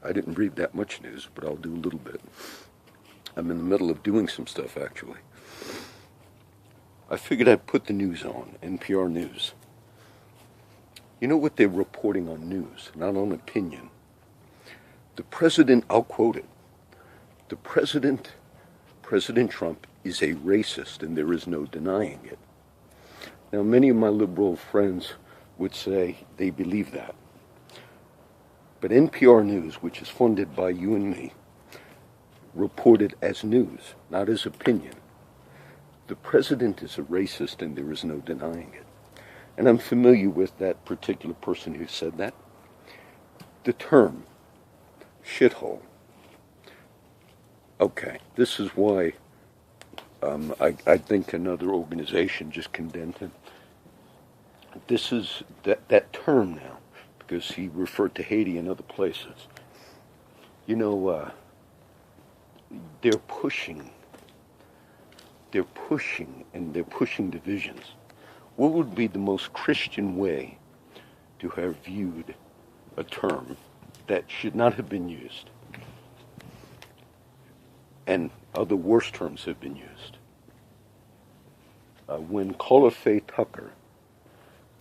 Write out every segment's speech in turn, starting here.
I didn't read that much news, but I'll do a little bit. I'm in the middle of doing some stuff, actually. I figured I'd put the news on, NPR News. You know what they're reporting on news, not on opinion. The president, I'll quote it, the President Trump, is a racist, and there is no denying it. Now, many of my liberal friends would say they believe that. But NPR News, which is funded by you and me, reported as news, not as opinion. The president is a racist, and there is no denying it. And I'm familiar with that particular person who said that. The term, shithole. Okay, this is why I think another organization just condemned him. This is that term now, because he referred to Haiti and other places. You know, they're pushing divisions. What would be the most Christian way to have viewed a term that should not have been used? And other worse terms have been used. When Carla Faye Tucker,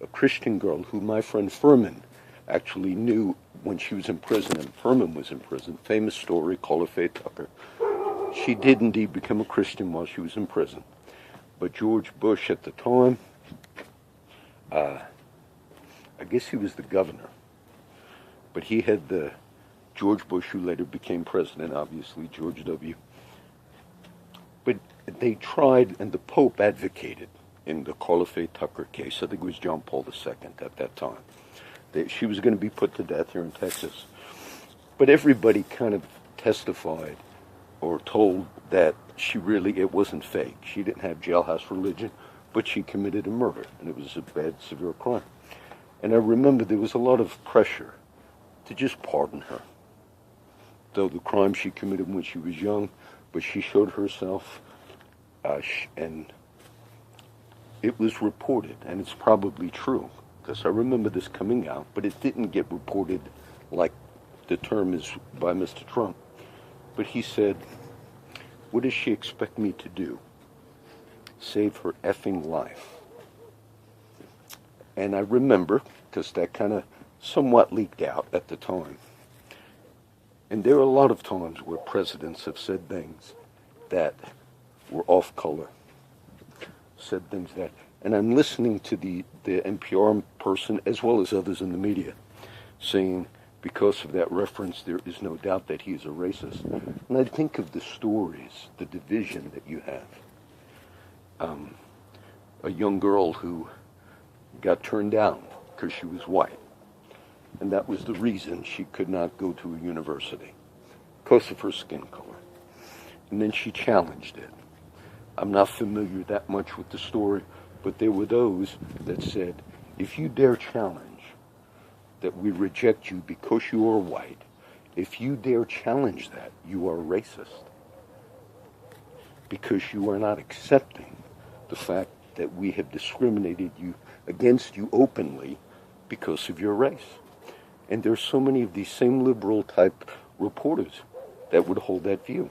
a Christian girl who my friend Furman actually knew when she was in prison, and Furman was in prison, famous story, Carla Faye Tucker, she did indeed become a Christian while she was in prison. But George Bush at the time, I guess he was the governor, but he had the George Bush, who later became president, obviously, George W. But they tried, and the Pope advocated in the Carla Faye Tucker case, I think it was John Paul II at that time, that she was going to be put to death here in Texas. But everybody kind of testified or told that it wasn't fake. She didn't have jailhouse religion, but she committed a murder, and it was a bad, severe crime. And I remember there was a lot of pressure to just pardon her, though the crime she committed when she was young, but she showed herself, and it was reported, and it's probably true, because I remember this coming out, but it didn't get reported like the term is by Mr. Trump. But he said, what does she expect me to do? Save her effing life. And I remember, because that kind of somewhat leaked out at the time. And there are a lot of times where presidents have said things that were off color. Said things that, and I'm listening to the NPR person as well as others in the media saying, because of that reference, there is no doubt that he is a racist. And I think of the stories, the division that you have. A young girl who got turned down because she was white. And that was the reason she could not go to a university, because of her skin color. And then she challenged it. I'm not familiar that much with the story, but there were those that said, if you dare challenge that we reject you because you are white, if you dare challenge that, you are racist. Because you are not accepting the fact that we have discriminated against you openly because of your race. And there's so many of these same liberal type reporters that would hold that view.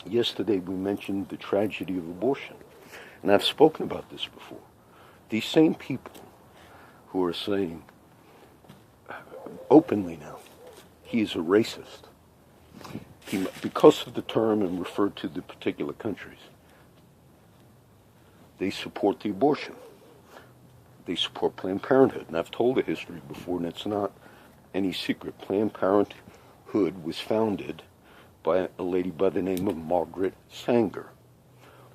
Yesterday we mentioned the tragedy of abortion. And I've spoken about this before. These same people who are saying openly now, he is a racist. Because of the term and referred to the particular countries, they support the abortion. They support Planned Parenthood. And I've told the history before, and it's not any secret. Planned Parenthood was founded by a lady by the name of Margaret Sanger.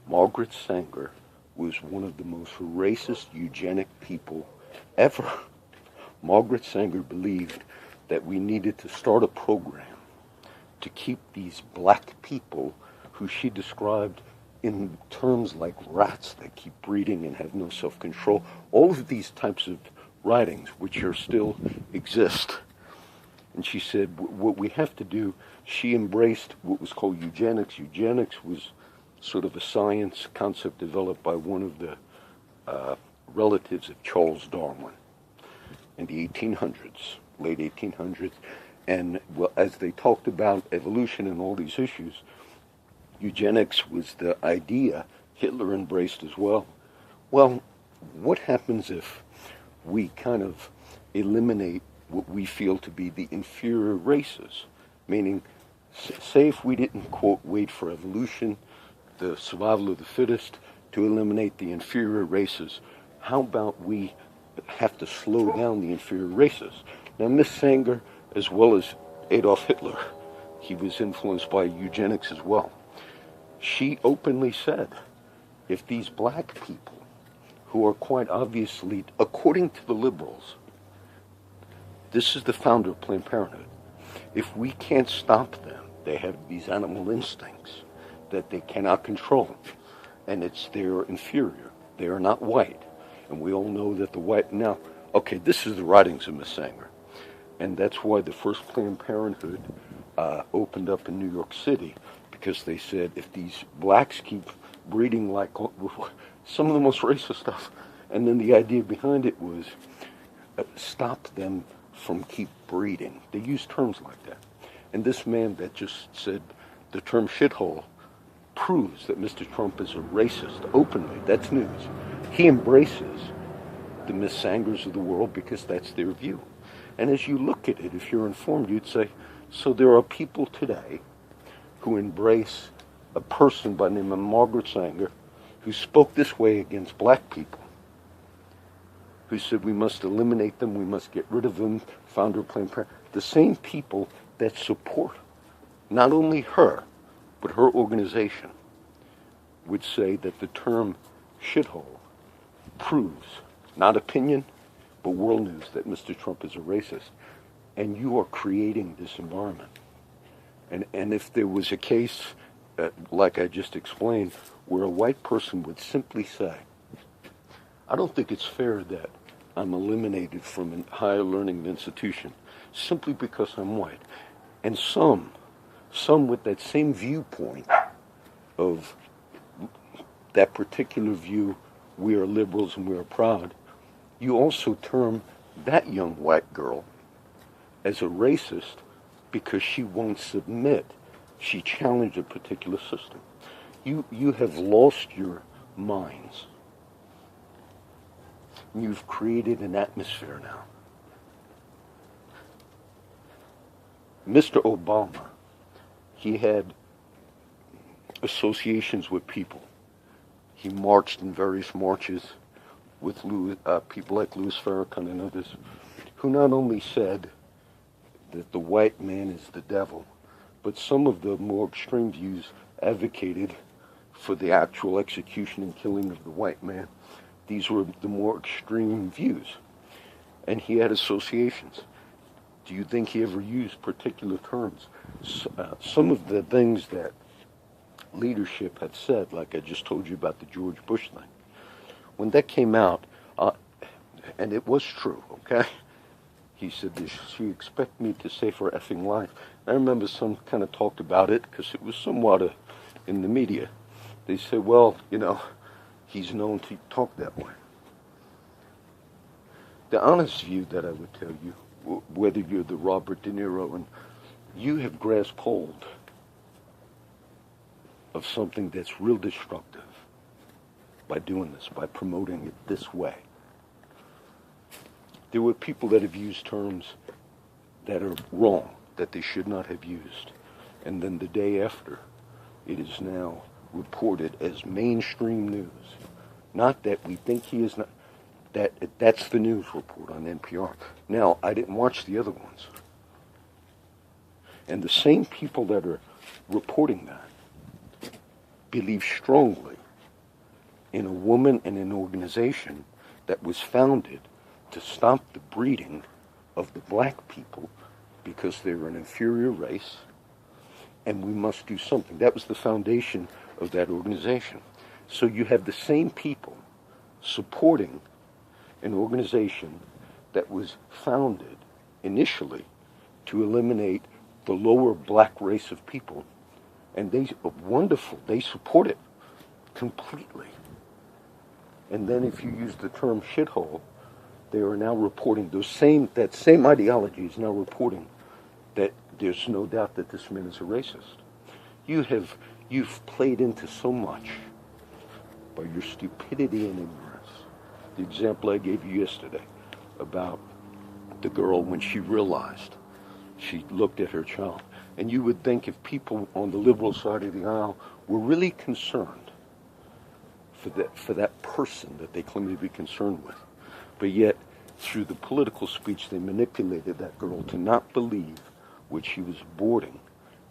Margaret Sanger was one of the most racist eugenic people ever. Margaret Sanger believed that we needed to start a program to keep these black people, who she described in terms like rats that keep breeding and have no self-control, all of these types of writings which are still exist. And she said, what we have to do, she embraced what was called eugenics. Eugenics was sort of a science concept developed by one of the relatives of Charles Darwin in the 1800s, late 1800s. And well, as they talked about evolution and all these issues, eugenics was the idea Hitler embraced as well. Well, what happens if we kind of eliminate what we feel to be the inferior races? Meaning, say if we didn't, quote, wait for evolution, the survival of the fittest, to eliminate the inferior races, how about we have to slow down the inferior races? Now, Miss Sanger, as well as Adolf Hitler, he was influenced by eugenics as well. She openly said, if these black people, who are quite obviously, according to the liberals, this is the founder of Planned Parenthood, if we can't stop them, they have these animal instincts that they cannot control, and they're inferior. They are not white, and we all know that the white, now, okay, this is the writings of Miss Sanger, and that's why the first Planned Parenthood opened up in New York City, because they said if these blacks keep breeding like some of the most racist stuff, and then the idea behind it was stop them from keep breeding. They use terms like that. And this man that just said the term shithole proves that Mr. Trump is a racist openly. That's news. He embraces the Miss Sangers of the world because that's their view. And as you look at it, if you're informed, you'd say, so there are people today who embrace a person by the name of Margaret Sanger who spoke this way against black people, who said we must eliminate them, we must get rid of them, founder of Planned Parenthood. The same people that support not only her, but her organization would say that the term shithole proves, not opinion, but world news, that Mr. Trump is a racist. And you are creating this environment. And if there was a case, like I just explained, where a white person would simply say, I don't think it's fair that I'm eliminated from a higher learning institution simply because I'm white. And some with that same viewpoint of that particular view, we are liberals and we are proud, you also term that young white girl as a racist because she won't submit. She challenged a particular system. You have lost your minds. You've created an atmosphere now. Mr. Obama, he had associations with people. He marched in various marches with people like Louis Farrakhan and others, who not only said that the white man is the devil, but some of the more extreme views advocated for the actual execution and killing of the white man. These were the more extreme views. And he had associations. Do you think he ever used particular terms? Some of the things that leadership had said, like I just told you about the George Bush thing, when that came out, and it was true, okay? He said, does she expect me to save her effing life? I remember some kind of talked about it because it was somewhat in the media. They said, well, he's known to talk that way. The honest view that I would tell you, whether you're the Robert De Niro, and you have grasped hold of something that's real destructive by doing this, by promoting it this way. There were people that have used terms that are wrong, that they should not have used. And then the day after, it is now reported as mainstream news. Not that we think he is not, that's the news report on NPR. Now, I didn't watch the other ones. And the same people that are reporting that believe strongly in a woman and an organization that was founded to stop the breeding of the black people because they're an inferior race, and we must do something. That was the foundation of that organization. So you have the same people supporting an organization that was founded initially to eliminate the lower black race of people, and they support it completely. And then if you use the term shithole, they are now reporting that same ideology is now reporting that there's no doubt that this man is a racist. You've played into so much by your stupidity and ignorance. The example I gave you yesterday about the girl when she realized, she looked at her child. And you would think if people on the liberal side of the aisle were really concerned for that person that they claim to be concerned with, but yet through the political speech they manipulated that girl to not believe what she was aborting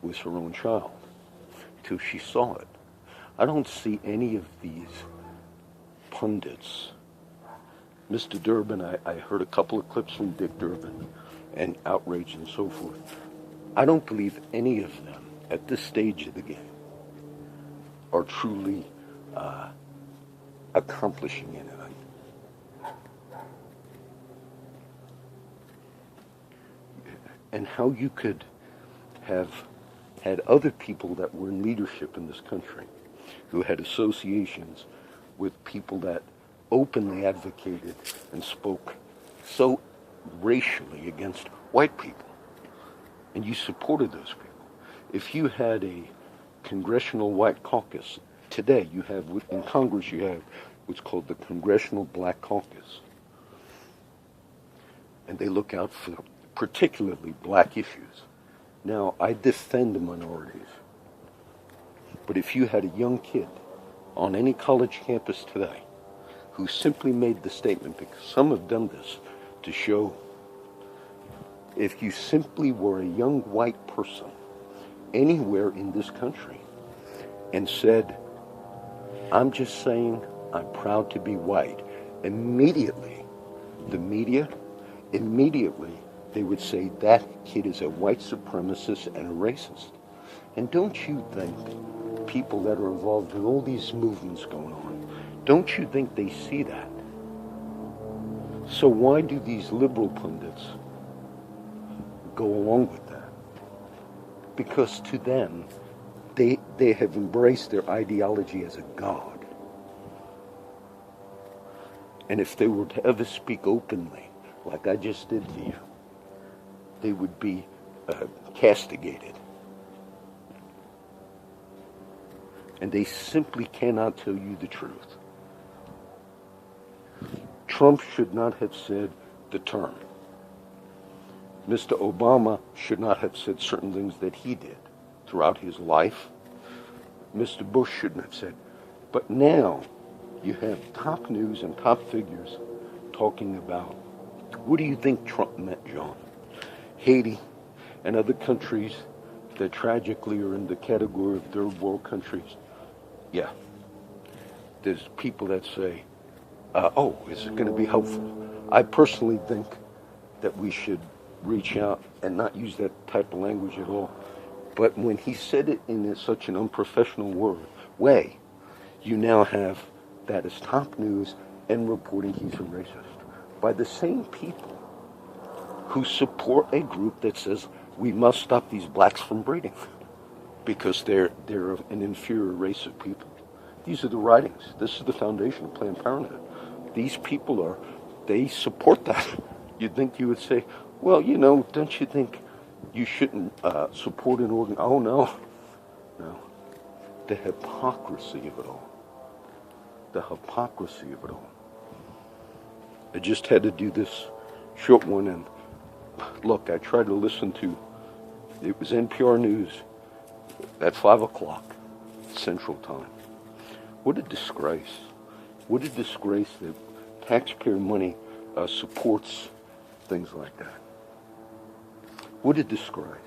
was her own child till she saw it. I don't see any of these pundits. Mr. Durbin, I heard a couple of clips from Dick Durbin and outrage and so forth. I don't believe any of them at this stage of the game are truly accomplishing anything. And how you could have had other people that were in leadership in this country who had associations with people that openly advocated and spoke so racially against white people, and you supported those people. If you had a congressional white caucus today, you have in Congress, you have what's called the Congressional Black Caucus, and they look out for particularly black issues. Now, I defend minorities, but if you had a young kid on any college campus today who simply made the statement, because some have done this to show, if you simply were a young white person anywhere in this country and said, I'm just saying I'm proud to be white, immediately, the media, they would say that kid is a white supremacist and a racist. And don't you think people that are involved in all these movements going on, don't you think they see that? So why do these liberal pundits go along with that? Because to them, they have embraced their ideology as a god. And if they were to ever speak openly, like I just did to you, they would be castigated. And they simply cannot tell you the truth. Trump should not have said the term. Mr. Obama should not have said certain things that he did throughout his life. Mr. Bush shouldn't have said. But now you have top news and top figures talking about, what do you think Trump meant, John? Haiti and other countries that tragically are in the category of third world countries. Yeah. There's people that say, is it going to be helpful? I personally think that we should reach out and not use that type of language at all. But when he said it in such an unprofessional way, you now have that as top news and reporting he's a racist by the same people who support a group that says we must stop these blacks from breeding because they're an inferior race of people. These are the writings. This is the foundation of Planned Parenthood. These people they support that. You'd think you would say, well, don't you think you shouldn't support an organ? Oh, no. No. The hypocrisy of it all. The hypocrisy of it all. I just had to do this short one, and look, I tried to listen to, it was NPR News at 5 o'clock Central Time. What a disgrace. What a disgrace that taxpayer money supports things like that. What a disgrace.